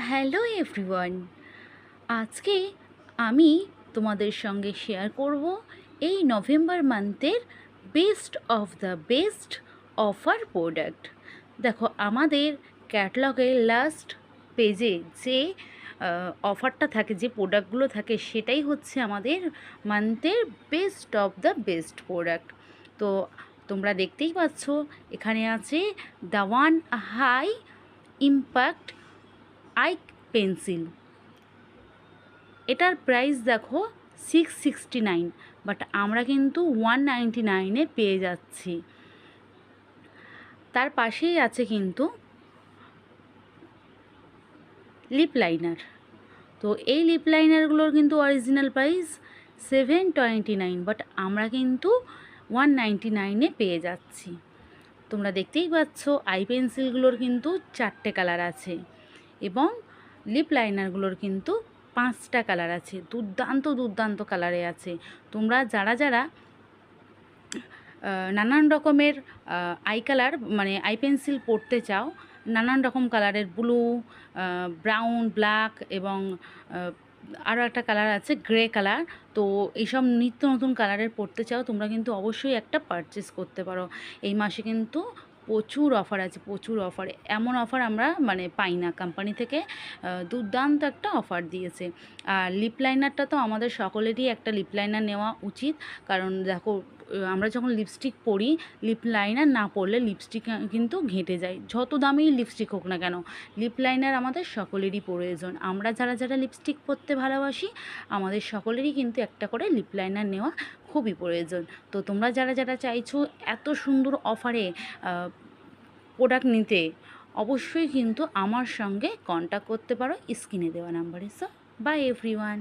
Hello everyone, আজকে আমি তোমাদের সঙ্গে শেয়ার করব এই নভেম্বর মান্থের best of the best offer product. দেখো, আমাদের ক্যাটালগের লাস্ট পেজে যে অফারটা থাকে, যে প্রোডাক্টগুলো থাকে, সেটাই হচ্ছে আমাদের মান্থের best of the best product. তো তোমরা দেখতেই পাচ্ছ, এখানে আছে the one high impact eye pencil. এটার প্রাইস দেখো 669, বাট আমরা কিন্তু 199-এ পেয়ে যাচ্ছি। তার পাশেই আছে কিন্তু লিপ লাইনার। তো এই লিপ লাইনারগুলোর কিন্তু অরিজিনাল প্রাইস 729, বাট আমরা কিন্তু 199-এ পেয়ে যাচ্ছি। তোমরা দেখতেই পাচ্ছ, আই পেন্সিলগুলোর কিন্তু 4টে কালার আছে এবং লিপ লাইনারগুলোর কিন্তু 5টা কালার আছে। দুর্দান্ত দুর্দান্ত কালারে আছে। তোমরা যারা যারা নানান রকমের আই কালার মানে আই পেন্সিল পড়তে চাও, নানান রকম কালারের ব্লু, ব্রাউন, ব্ল্যাক এবং আরও একটা কালার আছে গ্রে কালার। তো এইসব নিত্য নতুন কালারের পড়তে চাও, তোমরা কিন্তু অবশ্যই একটা পারচেস করতে পারো। এই মাসে কিন্তু প্রচুর অফার আছে, প্রচুর অফার। এমন অফার আমরা মানে পাই না কোম্পানি থেকে। দুর্দান্ত একটা অফার দিয়েছে। আর লিপ লাইনারটা তো আমাদের সকলেরই একটা লিপ লাইনার নেওয়া উচিত, কারণ দেখো, আমরা যখন লিপস্টিক পরি, লিপ লাইনার না পরলে লিপস্টিক কিন্তু ঘেঁটে যায়। যত দামি লিপস্টিক হোক না কেন, লিপ লাইনার আমাদের সকলেরই প্রয়োজন। আমরা যারা যারা লিপস্টিক পরতে ভালোবাসি, আমাদের সকলেরই কিন্তু একটা করে লিপ লাইনার নেওয়া খুবই প্রয়োজন। তো তোমরা যারা যারা চাইছো এত সুন্দর অফারে প্রোডাক্ট নিতে, অবশ্যই কিন্তু আমার সঙ্গে কন্ট্যাক্ট করতে পারো স্ক্রিনে দেওয়া নাম্বারে। So by everyone.